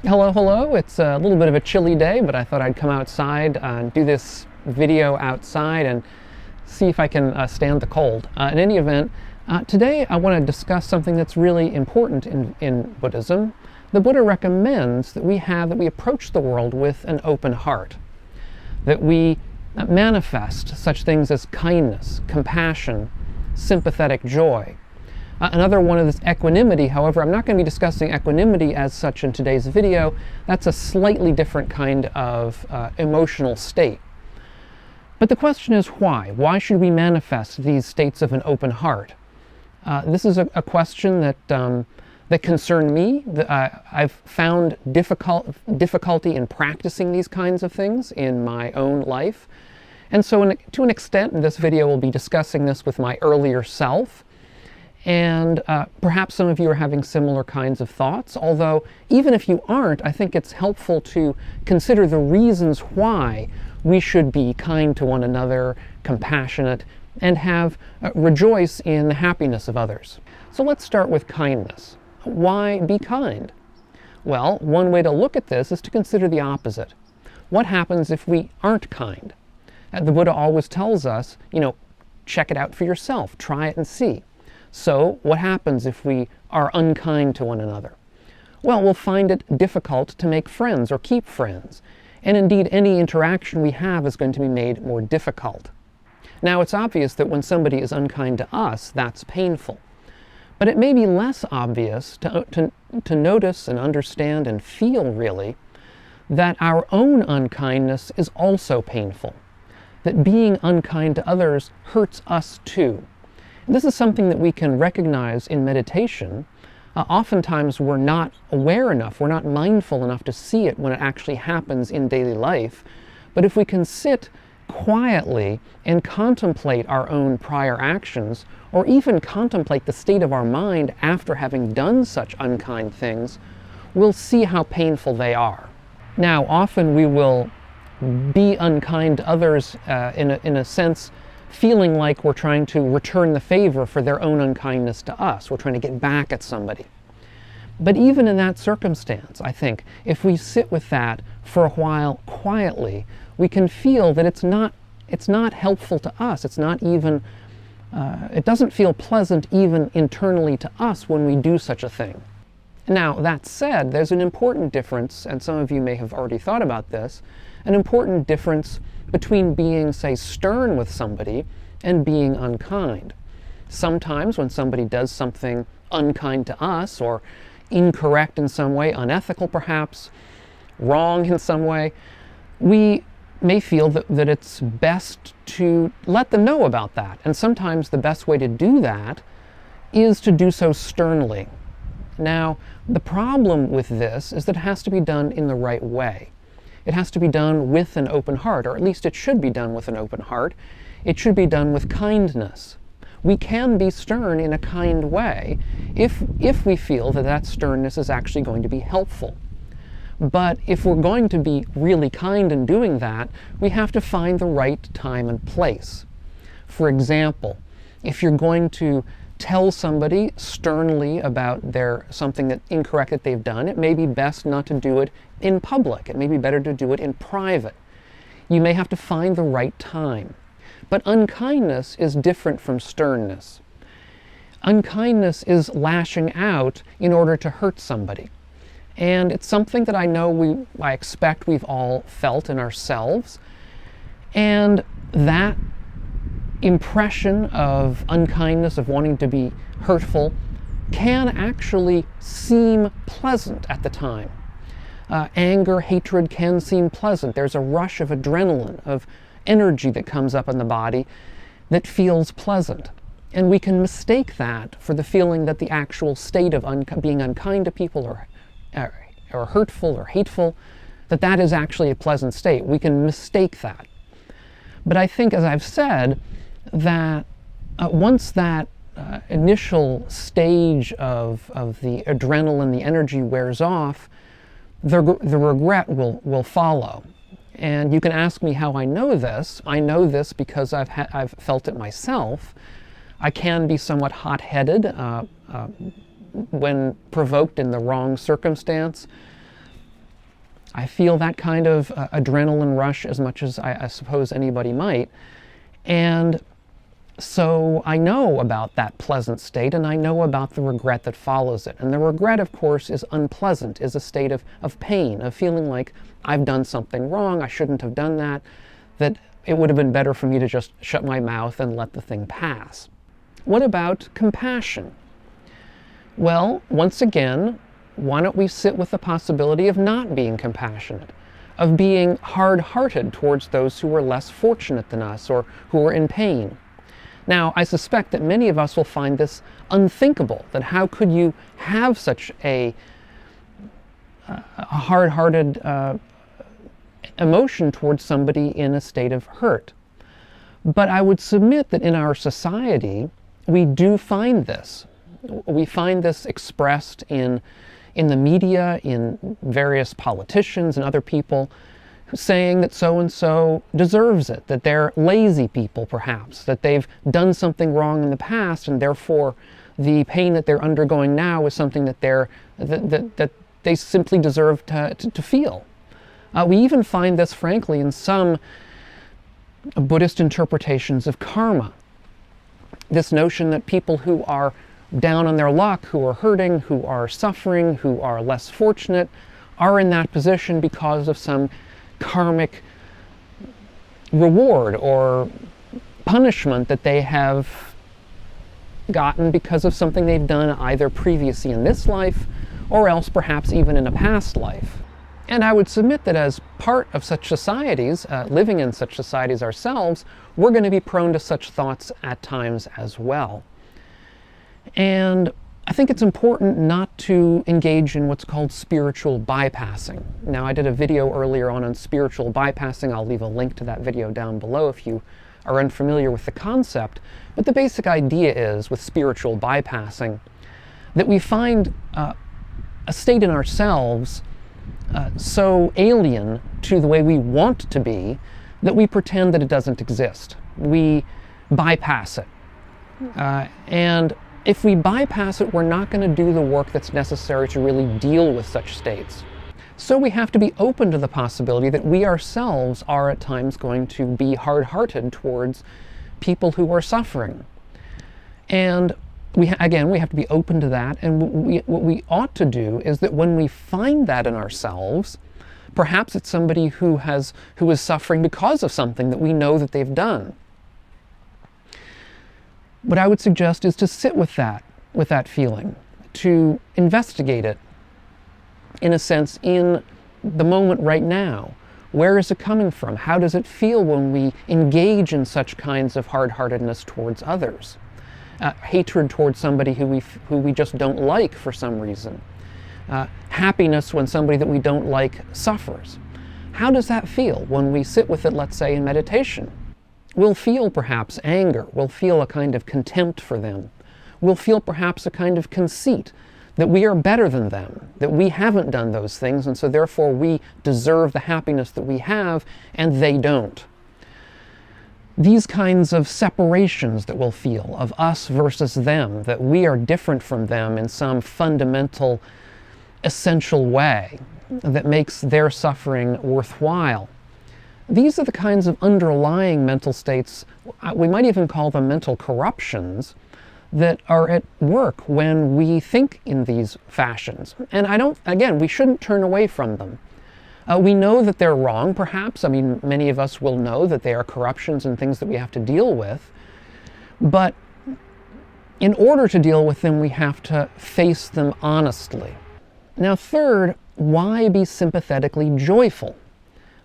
Hello, hello. It's a little bit of a chilly day, but I thought I'd come outside and do this video outside and see if I can stand the cold. In any event, today I want to discuss something that's really important in Buddhism. The Buddha recommends that we approach the world with an open heart, that we manifest such things as kindness, compassion, sympathetic joy. Another one is equanimity. However, I'm not going to be discussing equanimity as such in today's video. That's a slightly different kind of emotional state. But the question is why? Why should we manifest these states of an open heart? This is a question that concerned me. I've found difficulty in practicing these kinds of things in my own life. And so to an extent, in this video, we'll be discussing this with my earlier self. And perhaps some of you are having similar kinds of thoughts, although even if you aren't, I think it's helpful to consider the reasons why we should be kind to one another, compassionate, and rejoice in the happiness of others. So let's start with kindness. Why be kind? Well, one way to look at this is to consider the opposite. What happens if we aren't kind? The Buddha always tells us, check it out for yourself, try it and see. So what happens if we are unkind to one another? Well, we'll find it difficult to make friends or keep friends. And indeed, any interaction we have is going to be made more difficult. Now, it's obvious that when somebody is unkind to us, that's painful. But it may be less obvious to notice and understand and feel, really, that our own unkindness is also painful. That being unkind to others hurts us too. This is something that we can recognize in meditation. Oftentimes we're not aware enough, we're not mindful enough to see it when it actually happens in daily life. But if we can sit quietly and contemplate our own prior actions, or even contemplate the state of our mind after having done such unkind things, we'll see how painful they are. Now, often we will be unkind to others in a sense, feeling like we're trying to return the favor for their own unkindness to us. We're trying to get back at somebody. But even in that circumstance, I think, if we sit with that for a while quietly, we can feel that it's not helpful to us. It's not even, it doesn't feel pleasant even internally to us when we do such a thing. Now, that said, there's an important difference, and some of you may have already thought about this, an important difference between being, say, stern with somebody and being unkind. Sometimes when somebody does something unkind to us, or incorrect in some way, unethical perhaps, wrong in some way, we may feel that it's best to let them know about that. And sometimes the best way to do that is to do so sternly. Now, the problem with this is that it has to be done in the right way. It has to be done with an open heart, or at least it should be done with an open heart. It should be done with kindness. We can be stern in a kind way if we feel that sternness is actually going to be helpful. But if we're going to be really kind in doing that, we have to find the right time and place. For example, if you're going to tell somebody sternly about something incorrect that they've done, it may be best not to do it in public. It may be better to do it in private. You may have to find the right time. But unkindness is different from sternness. Unkindness is lashing out in order to hurt somebody. And it's something that I expect we've all felt in ourselves. And that impression of unkindness, of wanting to be hurtful, can actually seem pleasant at the time. Anger, hatred can seem pleasant. There's a rush of adrenaline, of energy that comes up in the body that feels pleasant. And we can mistake that for the feeling that the actual state of being unkind to people or hurtful or hateful, that is actually a pleasant state. We can mistake that. But I think, as I've said, that once that initial stage of the adrenaline, the energy wears off, the regret will follow. And you can ask me how I know this. I know this because I've felt it myself. I can be somewhat hot-headed when provoked in the wrong circumstance. I feel that kind of adrenaline rush as much as I suppose anybody might. And so I know about that pleasant state, and I know about the regret that follows it. And the regret, of course, is unpleasant, is a state of pain, of feeling like I've done something wrong, I shouldn't have done that it would have been better for me to just shut my mouth and let the thing pass. What about compassion? Well, once again, why don't we sit with the possibility of not being compassionate, of being hard-hearted towards those who are less fortunate than us or who are in pain? Now, I suspect that many of us will find this unthinkable, that how could you have such a hard-hearted emotion towards somebody in a state of hurt. But I would submit that in our society, we do find this. We find this expressed in the media, in various politicians and other people saying that so-and-so deserves it, that they're lazy people perhaps, that they've done something wrong in the past and therefore the pain that they're undergoing now is something that they simply deserve to feel. We even find this, frankly, in some Buddhist interpretations of karma. This notion that people who are down on their luck, who are hurting, who are suffering, who are less fortunate, are in that position because of some karmic reward or punishment that they have gotten because of something they've done either previously in this life or else perhaps even in a past life. And I would submit that as part of such societies, living in such societies ourselves, we're going to be prone to such thoughts at times as well. And I think it's important not to engage in what's called spiritual bypassing. Now, I did a video earlier on spiritual bypassing. I'll leave a link to that video down below if you are unfamiliar with the concept. But the basic idea is, with spiritual bypassing, that we find a state in ourselves so alien to the way we want to be that we pretend that it doesn't exist. We bypass it. And if we bypass it, we're not going to do the work that's necessary to really deal with such states. So we have to be open to the possibility that we ourselves are at times going to be hard-hearted towards people who are suffering. And we have to be open to that, and what we ought to do is that when we find that in ourselves, perhaps it's somebody who is suffering because of something that we know that they've done. What I would suggest is to sit with that feeling, to investigate it, in a sense, in the moment right now. Where is it coming from? How does it feel when we engage in such kinds of hard-heartedness towards others? Hatred towards somebody who we just don't like for some reason. Happiness when somebody that we don't like suffers. How does that feel when we sit with it, let's say, in meditation? We'll feel perhaps anger. We'll feel a kind of contempt for them. We'll feel perhaps a kind of conceit that we are better than them, that we haven't done those things, and so therefore we deserve the happiness that we have, and they don't. These kinds of separations that we'll feel, of us versus them, that we are different from them in some fundamental, essential way that makes their suffering worthwhile. These are the kinds of underlying mental states, we might even call them mental corruptions, that are at work when we think in these fashions. And we shouldn't turn away from them. We know that they're wrong, perhaps. I mean, many of us will know that they are corruptions and things that we have to deal with. But in order to deal with them, we have to face them honestly. Now, third, why be sympathetically joyful?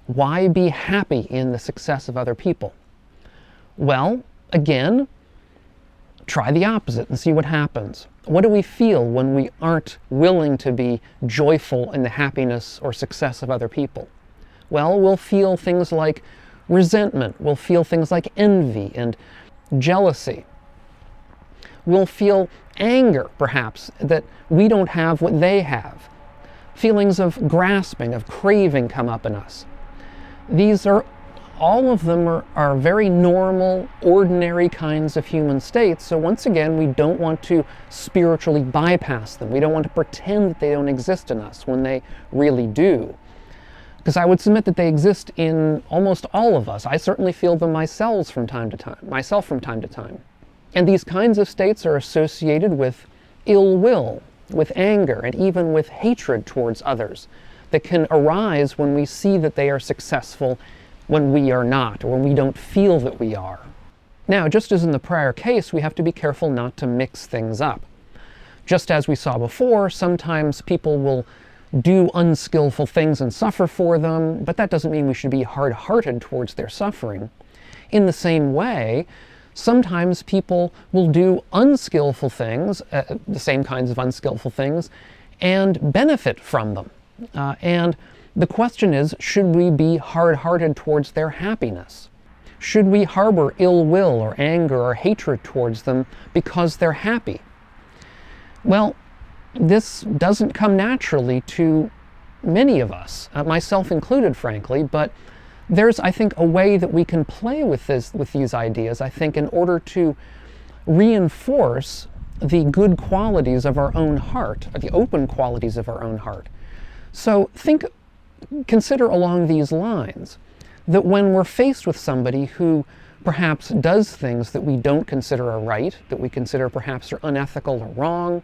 Why be happy in the success of other people? Well, again, try the opposite and see what happens. What do we feel when we aren't willing to be joyful in the happiness or success of other people? Well, we'll feel things like resentment. We'll feel things like envy and jealousy. We'll feel anger, perhaps, that we don't have what they have. Feelings of grasping, of craving come up in us. All of them are very normal, ordinary kinds of human states. So once again, we don't want to spiritually bypass them. We don't want to pretend that they don't exist in us when they really do. Because I would submit that they exist in almost all of us. I certainly feel them myself from time to time. And these kinds of states are associated with ill will, with anger, and even with hatred towards others that can arise when we see that they are successful when we are not, or when we don't feel that we are. Now, just as in the prior case, we have to be careful not to mix things up. Just as we saw before, sometimes people will do unskillful things and suffer for them, but that doesn't mean we should be hard-hearted towards their suffering. In the same way, sometimes people will do unskillful things, the same kinds of unskillful things, and benefit from them. And the question is, should we be hard-hearted towards their happiness? Should we harbor ill will or anger or hatred towards them because they're happy? Well, this doesn't come naturally to many of us, myself included, frankly, but there's, I think, a way that we can play with these ideas, I think, in order to reinforce the good qualities of our own heart, or the open qualities of our own heart. So consider along these lines, that when we're faced with somebody who perhaps does things that we don't consider are right, that we consider perhaps are unethical or wrong,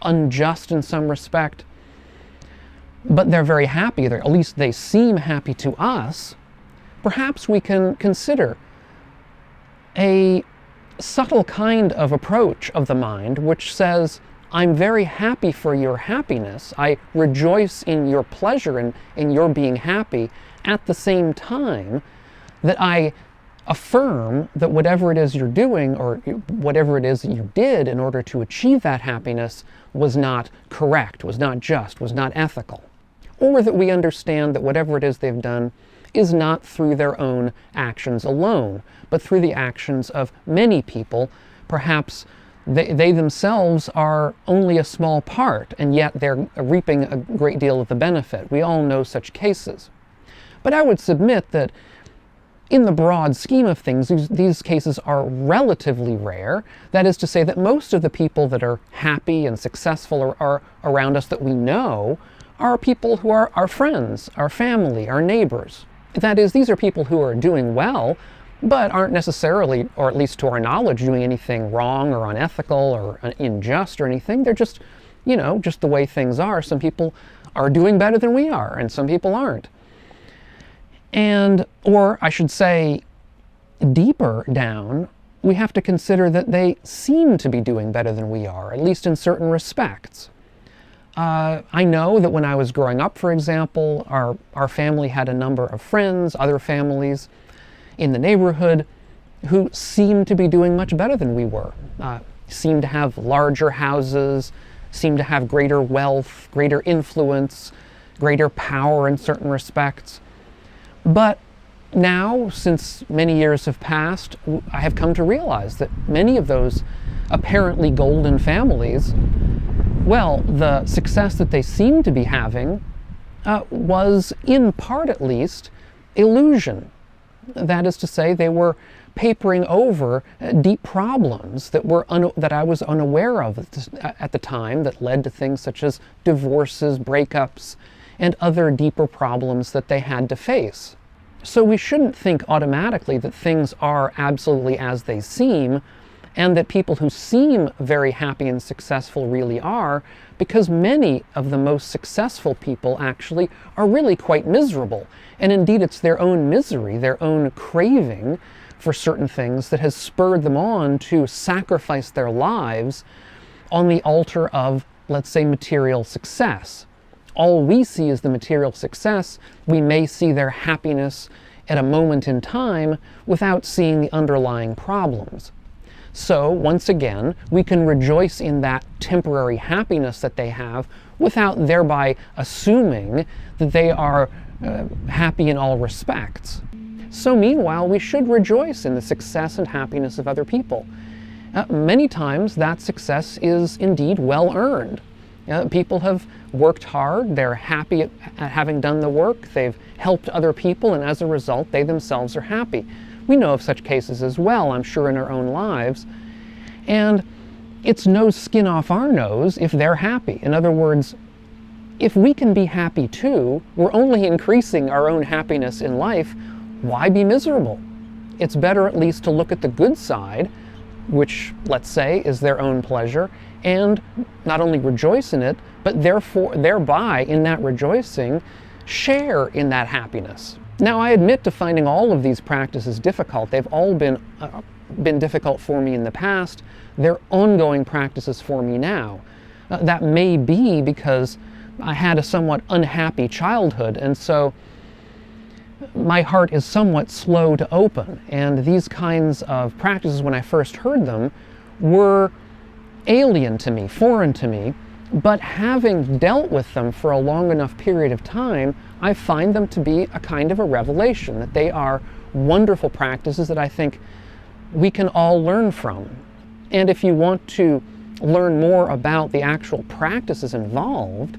unjust in some respect, but they're very happy, or at least they seem happy to us, perhaps we can consider a subtle kind of approach of the mind which says, I'm very happy for your happiness. I rejoice in your pleasure and in your being happy, at the same time that I affirm that whatever it is you're doing, or whatever it is that you did in order to achieve that happiness, was not correct, was not just, was not ethical. Or that we understand that whatever it is they've done is not through their own actions alone, but through the actions of many people. Perhaps they themselves are only a small part, and yet they're reaping a great deal of the benefit. We all know such cases. But I would submit that in the broad scheme of things, these cases are relatively rare. That is to say that most of the people that are happy and successful or are around us that we know are people who are our friends, our family, our neighbors. That is, these are people who are doing well, but aren't necessarily, or at least to our knowledge, doing anything wrong or unethical or unjust or anything. They're just, just the way things are. Some people are doing better than we are, and some people aren't. Or I should say, deeper down, we have to consider that they seem to be doing better than we are, at least in certain respects. I know that when I was growing up, for example, our family had a number of friends, other families in the neighborhood, who seemed to be doing much better than we were. Seemed to have larger houses, seemed to have greater wealth, greater influence, greater power in certain respects. But now, since many years have passed, I have come to realize that many of those apparently golden families, well, the success that they seemed to be having was, in part at least, illusion. That is to say, they were papering over deep problems that I was unaware of at the time, that led to things such as divorces, breakups, and other deeper problems that they had to face. So we shouldn't think automatically that things are absolutely as they seem, and that people who seem very happy and successful really are, because many of the most successful people actually are really quite miserable. And indeed, it's their own misery, their own craving for certain things that has spurred them on to sacrifice their lives on the altar of, let's say, material success. All we see is the material success. We may see their happiness at a moment in time without seeing the underlying problems. So, once again, we can rejoice in that temporary happiness that they have without thereby assuming that they are happy in all respects. So meanwhile, we should rejoice in the success and happiness of other people. Many times that success is indeed well earned. People have worked hard, they're happy at having done the work, they've helped other people, and as a result, they themselves are happy. We know of such cases as well, I'm sure, in our own lives. And it's no skin off our nose if they're happy. In other words, if we can be happy too, we're only increasing our own happiness in life. Why be miserable? It's better at least to look at the good side, which, let's say, is their own pleasure, and not only rejoice in it, but thereby, in that rejoicing, share in that happiness. Now, I admit to finding all of these practices difficult. They've all been difficult for me in the past. They're ongoing practices for me now. That may be because I had a somewhat unhappy childhood, and so my heart is somewhat slow to open. And these kinds of practices, when I first heard them, were alien to me, foreign to me, but having dealt with them for a long enough period of time, I find them to be a kind of a revelation, that they are wonderful practices that I think we can all learn from. And if you want to learn more about the actual practices involved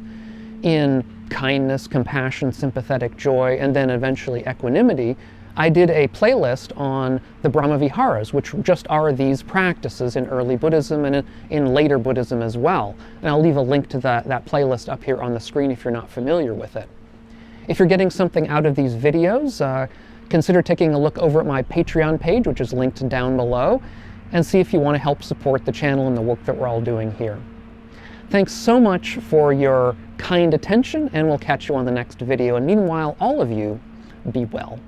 in kindness, compassion, sympathetic joy, and then eventually equanimity, I did a playlist on the Brahmaviharas, which just are these practices in early Buddhism and in later Buddhism as well. And I'll leave a link to that playlist up here on the screen if you're not familiar with it. If you're getting something out of these videos, consider taking a look over at my Patreon page, which is linked down below, and see if you want to help support the channel and the work that we're all doing here. Thanks so much for your kind attention, and we'll catch you on the next video. And meanwhile, all of you, be well.